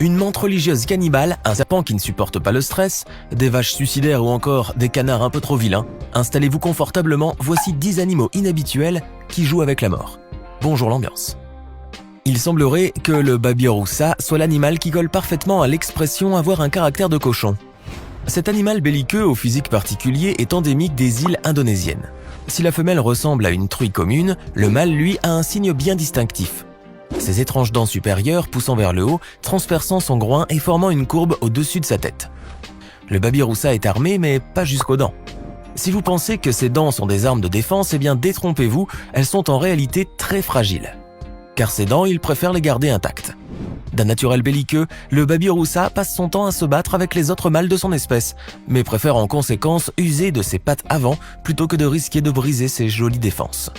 Une menthe religieuse cannibale, un serpent qui ne supporte pas le stress, des vaches suicidaires ou encore des canards un peu trop vilains, installez-vous confortablement, voici 10 animaux inhabituels qui jouent avec la mort. Bonjour l'ambiance. Il semblerait que le Babirusa soit l'animal qui colle parfaitement à l'expression avoir un caractère de cochon. Cet animal belliqueux au physique particulier est endémique des îles indonésiennes. Si la femelle ressemble à une truie commune, le mâle lui a un signe bien distinctif. Ses étranges dents supérieures poussant vers le haut, transperçant son groin et formant une courbe au-dessus de sa tête. Le Babirusa est armé mais pas jusqu'aux dents. Si vous pensez que ces dents sont des armes de défense, eh bien détrompez-vous, elles sont en réalité très fragiles. Car ses dents, il préfère les garder intactes. D'un naturel belliqueux, le Babirusa passe son temps à se battre avec les autres mâles de son espèce, mais préfère en conséquence user de ses pattes avant plutôt que de risquer de briser ses jolies défenses.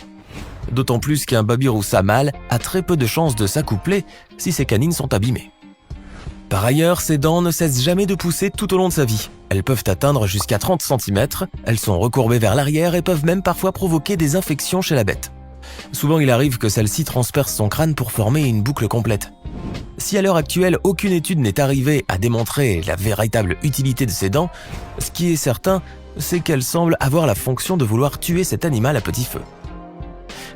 D'autant plus qu'un Babirusa mâle a très peu de chances de s'accoupler si ses canines sont abîmées. Par ailleurs, ses dents ne cessent jamais de pousser tout au long de sa vie. Elles peuvent atteindre jusqu'à 30 cm, elles sont recourbées vers l'arrière et peuvent même parfois provoquer des infections chez la bête. Souvent, il arrive que celle-ci transperce son crâne pour former une boucle complète. Si à l'heure actuelle, aucune étude n'est arrivée à démontrer la véritable utilité de ces dents, ce qui est certain, c'est qu'elles semblent avoir la fonction de vouloir tuer cet animal à petit feu.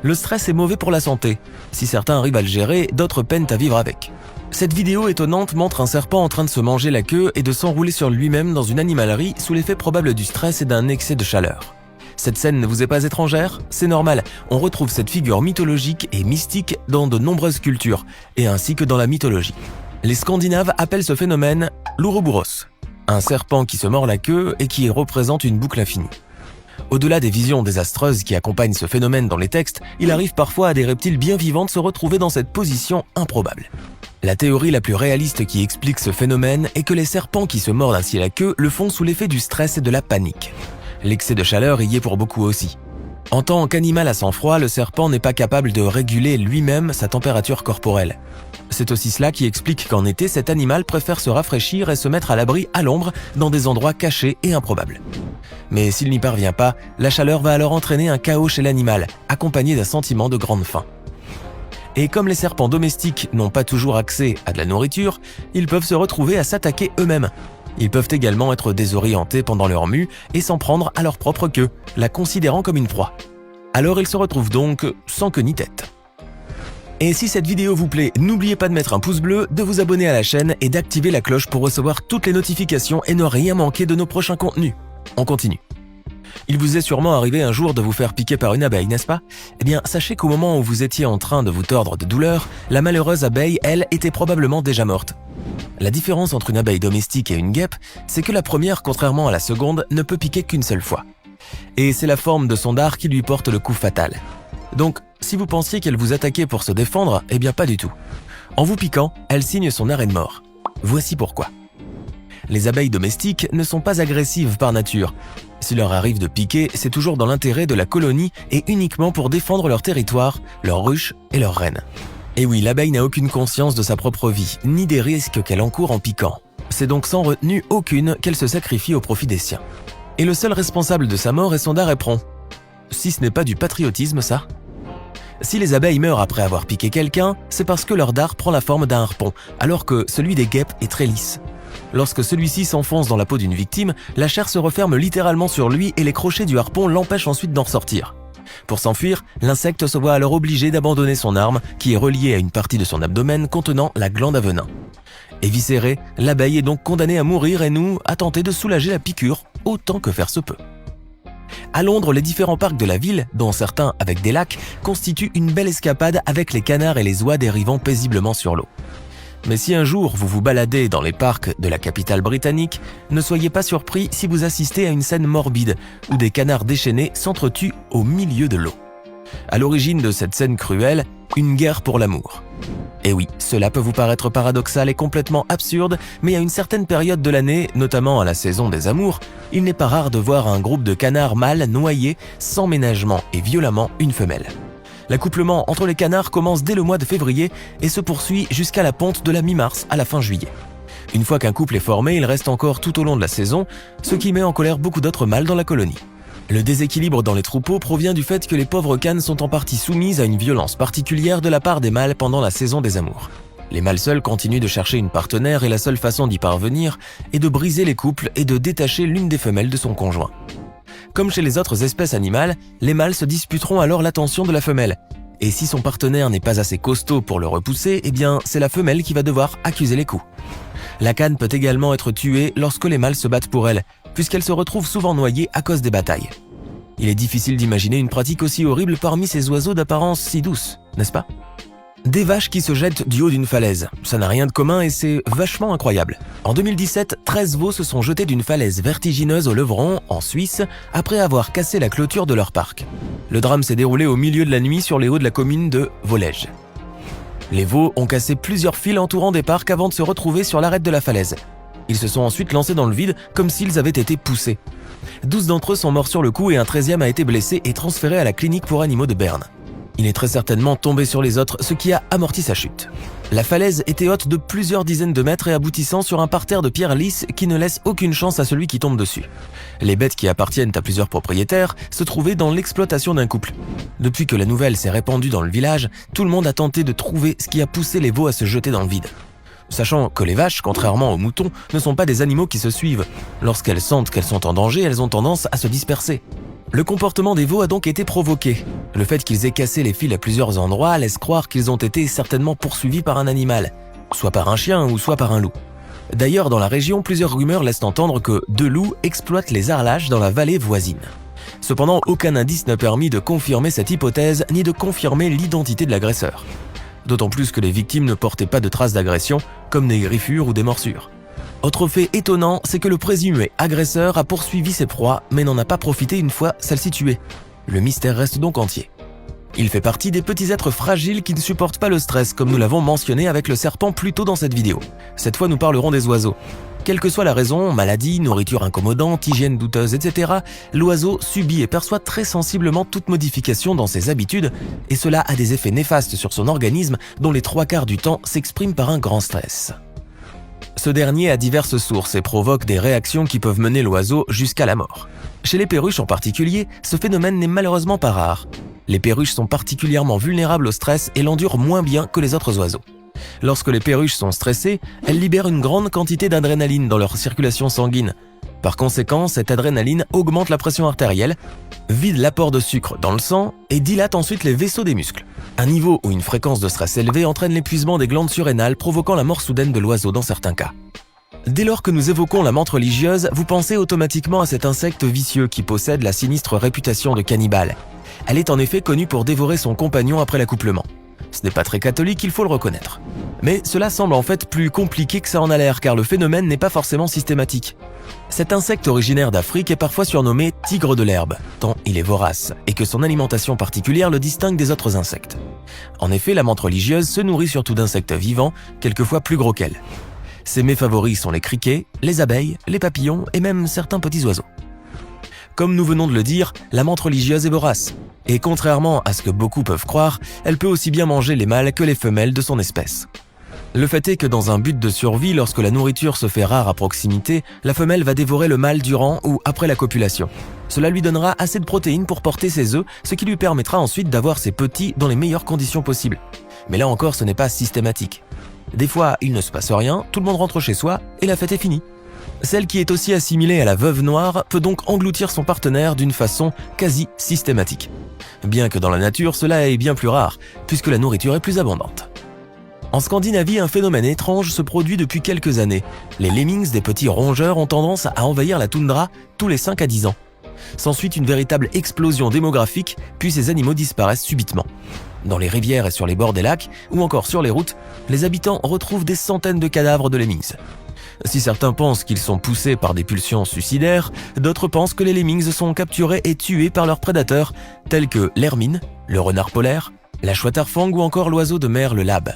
Le stress est mauvais pour la santé. Si certains arrivent à le gérer, d'autres peinent à vivre avec. Cette vidéo étonnante montre un serpent en train de se manger la queue et de s'enrouler sur lui-même dans une animalerie sous l'effet probable du stress et d'un excès de chaleur. Cette scène ne vous est pas étrangère? C'est normal, on retrouve cette figure mythologique et mystique dans de nombreuses cultures, et ainsi que dans la mythologie. Les Scandinaves appellent ce phénomène l'Ouroboros, un serpent qui se mord la queue et qui représente une boucle infinie. Au-delà des visions désastreuses qui accompagnent ce phénomène dans les textes, il arrive parfois à des reptiles bien vivants de se retrouver dans cette position improbable. La théorie la plus réaliste qui explique ce phénomène est que les serpents qui se mordent ainsi la queue le font sous l'effet du stress et de la panique. L'excès de chaleur y est pour beaucoup aussi. En tant qu'animal à sang froid, le serpent n'est pas capable de réguler lui-même sa température corporelle. C'est aussi cela qui explique qu'en été, cet animal préfère se rafraîchir et se mettre à l'abri à l'ombre dans des endroits cachés et improbables. Mais s'il n'y parvient pas, la chaleur va alors entraîner un chaos chez l'animal, accompagné d'un sentiment de grande faim. Et comme les serpents domestiques n'ont pas toujours accès à de la nourriture, ils peuvent se retrouver à s'attaquer eux-mêmes. Ils peuvent également être désorientés pendant leur mue et s'en prendre à leur propre queue, la considérant comme une proie. Alors ils se retrouvent donc sans queue ni tête. Et si cette vidéo vous plaît, n'oubliez pas de mettre un pouce bleu, de vous abonner à la chaîne et d'activer la cloche pour recevoir toutes les notifications et ne rien manquer de nos prochains contenus. On continue. Il vous est sûrement arrivé un jour de vous faire piquer par une abeille, n'est-ce pas? Eh bien, sachez qu'au moment où vous étiez en train de vous tordre de douleur, la malheureuse abeille, elle, était probablement déjà morte. La différence entre une abeille domestique et une guêpe, c'est que la première, contrairement à la seconde, ne peut piquer qu'une seule fois. Et c'est la forme de son dard qui lui porte le coup fatal. Donc, si vous pensiez qu'elle vous attaquait pour se défendre, eh bien pas du tout. En vous piquant, elle signe son arrêt de mort. Voici pourquoi. Les abeilles domestiques ne sont pas agressives par nature. S'il leur arrive de piquer, c'est toujours dans l'intérêt de la colonie et uniquement pour défendre leur territoire, leurs ruches et leurs reines. Et oui, l'abeille n'a aucune conscience de sa propre vie, ni des risques qu'elle encourt en piquant. C'est donc sans retenue aucune qu'elle se sacrifie au profit des siens. Et le seul responsable de sa mort est son dard éperon. Si ce n'est pas du patriotisme, ça? Si les abeilles meurent après avoir piqué quelqu'un, c'est parce que leur dard prend la forme d'un harpon, alors que celui des guêpes est très lisse. Lorsque celui-ci s'enfonce dans la peau d'une victime, la chair se referme littéralement sur lui et les crochets du harpon l'empêchent ensuite d'en ressortir. Pour s'enfuir, l'insecte se voit alors obligé d'abandonner son arme, qui est reliée à une partie de son abdomen contenant la glande à venin. Éviscérée, l'abeille est donc condamnée à mourir et nous, à tenter de soulager la piqûre, autant que faire se peut. À Londres, les différents parcs de la ville, dont certains avec des lacs, constituent une belle escapade avec les canards et les oies dérivant paisiblement sur l'eau. Mais si un jour vous vous baladez dans les parcs de la capitale britannique, ne soyez pas surpris si vous assistez à une scène morbide où des canards déchaînés s'entretuent au milieu de l'eau. À l'origine de cette scène cruelle, une guerre pour l'amour. Et oui, cela peut vous paraître paradoxal et complètement absurde, mais à une certaine période de l'année, notamment à la saison des amours, il n'est pas rare de voir un groupe de canards mâles noyer sans ménagement et violemment une femelle. L'accouplement entre les canards commence dès le mois de février et se poursuit jusqu'à la ponte de la mi-mars à la fin juillet. Une fois qu'un couple est formé, il reste encore tout au long de la saison, ce qui met en colère beaucoup d'autres mâles dans la colonie. Le déséquilibre dans les troupeaux provient du fait que les pauvres canes sont en partie soumises à une violence particulière de la part des mâles pendant la saison des amours. Les mâles seuls continuent de chercher une partenaire et la seule façon d'y parvenir est de briser les couples et de détacher l'une des femelles de son conjoint. Comme chez les autres espèces animales, les mâles se disputeront alors l'attention de la femelle. Et si son partenaire n'est pas assez costaud pour le repousser, eh bien c'est la femelle qui va devoir accuser les coups. La cane peut également être tuée lorsque les mâles se battent pour elle, puisqu'elle se retrouve souvent noyée à cause des batailles. Il est difficile d'imaginer une pratique aussi horrible parmi ces oiseaux d'apparence si douce, n'est-ce pas ? Des vaches qui se jettent du haut d'une falaise, ça n'a rien de commun et c'est vachement incroyable. En 2017, 13 veaux se sont jetés d'une falaise vertigineuse au Levron, en Suisse, après avoir cassé la clôture de leur parc. Le drame s'est déroulé au milieu de la nuit sur les hauts de la commune de Volège. Les veaux ont cassé plusieurs fils entourant des parcs avant de se retrouver sur l'arête de la falaise. Ils se sont ensuite lancés dans le vide comme s'ils avaient été poussés. 12 d'entre eux sont morts sur le coup et un 13e a été blessé et transféré à la clinique pour animaux de Berne. Il est très certainement tombé sur les autres, ce qui a amorti sa chute. La falaise était haute de plusieurs dizaines de mètres et aboutissant sur un parterre de pierres lisses qui ne laisse aucune chance à celui qui tombe dessus. Les bêtes qui appartiennent à plusieurs propriétaires se trouvaient dans l'exploitation d'un couple. Depuis que la nouvelle s'est répandue dans le village, tout le monde a tenté de trouver ce qui a poussé les veaux à se jeter dans le vide. Sachant que les vaches, contrairement aux moutons, ne sont pas des animaux qui se suivent. Lorsqu'elles sentent qu'elles sont en danger, elles ont tendance à se disperser. Le comportement des veaux a donc été provoqué. Le fait qu'ils aient cassé les fils à plusieurs endroits laisse croire qu'ils ont été certainement poursuivis par un animal, soit par un chien ou soit par un loup. D'ailleurs, dans la région, plusieurs rumeurs laissent entendre que 2 loups exploitent les harlages dans la vallée voisine. Cependant, aucun indice n'a permis de confirmer cette hypothèse ni de confirmer l'identité de l'agresseur. D'autant plus que les victimes ne portaient pas de traces d'agression, comme des griffures ou des morsures. Autre fait étonnant, c'est que le présumé agresseur a poursuivi ses proies, mais n'en a pas profité une fois celle-ci tuée. Le mystère reste donc entier. Il fait partie des petits êtres fragiles qui ne supportent pas le stress, comme nous l'avons mentionné avec le serpent plus tôt dans cette vidéo. Cette fois, nous parlerons des oiseaux. Quelle que soit la raison, maladie, nourriture incommodante, hygiène douteuse, etc., l'oiseau subit et perçoit très sensiblement toute modification dans ses habitudes, et cela a des effets néfastes sur son organisme dont les 3/4 du temps s'expriment par un grand stress. Ce dernier a diverses sources et provoque des réactions qui peuvent mener l'oiseau jusqu'à la mort. Chez les perruches en particulier, ce phénomène n'est malheureusement pas rare. Les perruches sont particulièrement vulnérables au stress et l'endurent moins bien que les autres oiseaux. Lorsque les perruches sont stressées, elles libèrent une grande quantité d'adrénaline dans leur circulation sanguine. Par conséquent, cette adrénaline augmente la pression artérielle, vide l'apport de sucre dans le sang et dilate ensuite les vaisseaux des muscles. Un niveau ou une fréquence de stress élevée entraîne l'épuisement des glandes surrénales, provoquant la mort soudaine de l'oiseau dans certains cas. Dès lors que nous évoquons la menthe religieuse, vous pensez automatiquement à cet insecte vicieux qui possède la sinistre réputation de cannibale. Elle est en effet connue pour dévorer son compagnon après l'accouplement. Ce n'est pas très catholique, il faut le reconnaître. Mais cela semble en fait plus compliqué que ça en a l'air, car le phénomène n'est pas forcément systématique. Cet insecte originaire d'Afrique est parfois surnommé « tigre de l'herbe », tant il est vorace, et que son alimentation particulière le distingue des autres insectes. En effet, la menthe religieuse se nourrit surtout d'insectes vivants, quelquefois plus gros qu'elle. Ses mets favoris sont les criquets, les abeilles, les papillons et même certains petits oiseaux. Comme nous venons de le dire, la menthe religieuse est vorace. Et contrairement à ce que beaucoup peuvent croire, elle peut aussi bien manger les mâles que les femelles de son espèce. Le fait est que dans un but de survie, lorsque la nourriture se fait rare à proximité, la femelle va dévorer le mâle durant ou après la copulation. Cela lui donnera assez de protéines pour porter ses œufs, ce qui lui permettra ensuite d'avoir ses petits dans les meilleures conditions possibles. Mais là encore, ce n'est pas systématique. Des fois, il ne se passe rien, tout le monde rentre chez soi et la fête est finie. Celle qui est aussi assimilée à la veuve noire peut donc engloutir son partenaire d'une façon quasi systématique. Bien que dans la nature, cela est bien plus rare, puisque la nourriture est plus abondante. En Scandinavie, un phénomène étrange se produit depuis quelques années. Les lemmings, des petits rongeurs, ont tendance à envahir la toundra tous les 5 à 10 ans. S'ensuit une véritable explosion démographique, puis ces animaux disparaissent subitement. Dans les rivières et sur les bords des lacs, ou encore sur les routes, les habitants retrouvent des centaines de cadavres de lemmings. Si certains pensent qu'ils sont poussés par des pulsions suicidaires, d'autres pensent que les lemmings sont capturés et tués par leurs prédateurs, tels que l'hermine, le renard polaire, la chouette arfang ou encore l'oiseau de mer, le labe.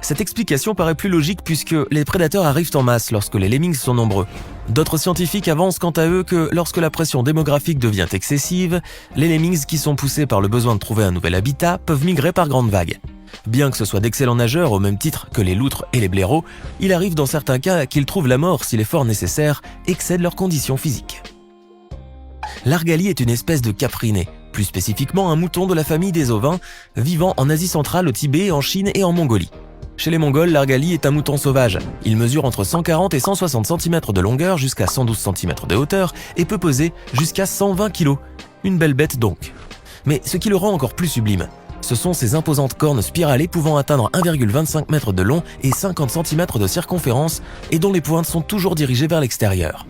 Cette explication paraît plus logique puisque les prédateurs arrivent en masse lorsque les lemmings sont nombreux. D'autres scientifiques avancent quant à eux que lorsque la pression démographique devient excessive, les lemmings qui sont poussés par le besoin de trouver un nouvel habitat peuvent migrer par grandes vagues. Bien que ce soit d'excellents nageurs au même titre que les loutres et les blaireaux, il arrive dans certains cas qu'ils trouvent la mort si l'effort nécessaire excède leurs conditions physiques. L'argali est une espèce de capriné, plus spécifiquement un mouton de la famille des ovins, vivant en Asie centrale, au Tibet, en Chine et en Mongolie. Chez les Mongols, l'Argali est un mouton sauvage. Il mesure entre 140 et 160 cm de longueur jusqu'à 112 cm de hauteur et peut peser jusqu'à 120 kg. Une belle bête donc. Mais ce qui le rend encore plus sublime, ce sont ses imposantes cornes spiralées pouvant atteindre 1,25 m de long et 50 cm de circonférence et dont les pointes sont toujours dirigées vers l'extérieur.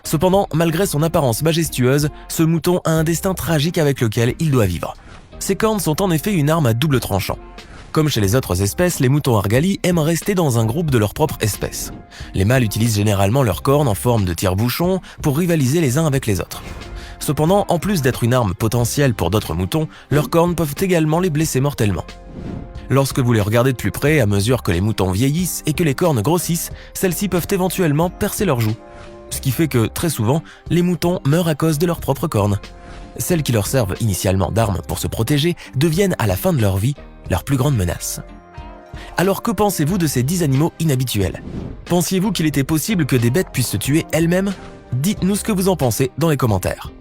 Cependant, malgré son apparence majestueuse, ce mouton a un destin tragique avec lequel il doit vivre. Ses cornes sont en effet une arme à double tranchant. Comme chez les autres espèces, les moutons Argali aiment rester dans un groupe de leur propre espèce. Les mâles utilisent généralement leurs cornes en forme de tire-bouchon pour rivaliser les uns avec les autres. Cependant, en plus d'être une arme potentielle pour d'autres moutons, leurs cornes peuvent également les blesser mortellement. Lorsque vous les regardez de plus près, à mesure que les moutons vieillissent et que les cornes grossissent, celles-ci peuvent éventuellement percer leurs joues. Ce qui fait que, très souvent, les moutons meurent à cause de leurs propres cornes. Celles qui leur servent initialement d'armes pour se protéger deviennent à la fin de leur vie leur plus grande menace. Alors que pensez-vous de ces 10 animaux inhabituels? Pensiez-vous qu'il était possible que des bêtes puissent se tuer elles-mêmes? Dites-nous ce que vous en pensez dans les commentaires.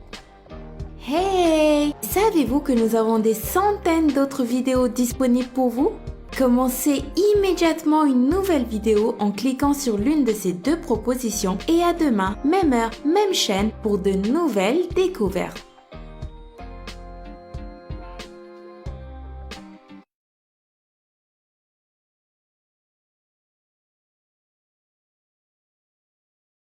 Hey! Savez-vous que nous avons des centaines d'autres vidéos disponibles pour vous? Commencez immédiatement une nouvelle vidéo en cliquant sur l'une de ces 2 propositions et à demain, même heure, même chaîne pour de nouvelles découvertes.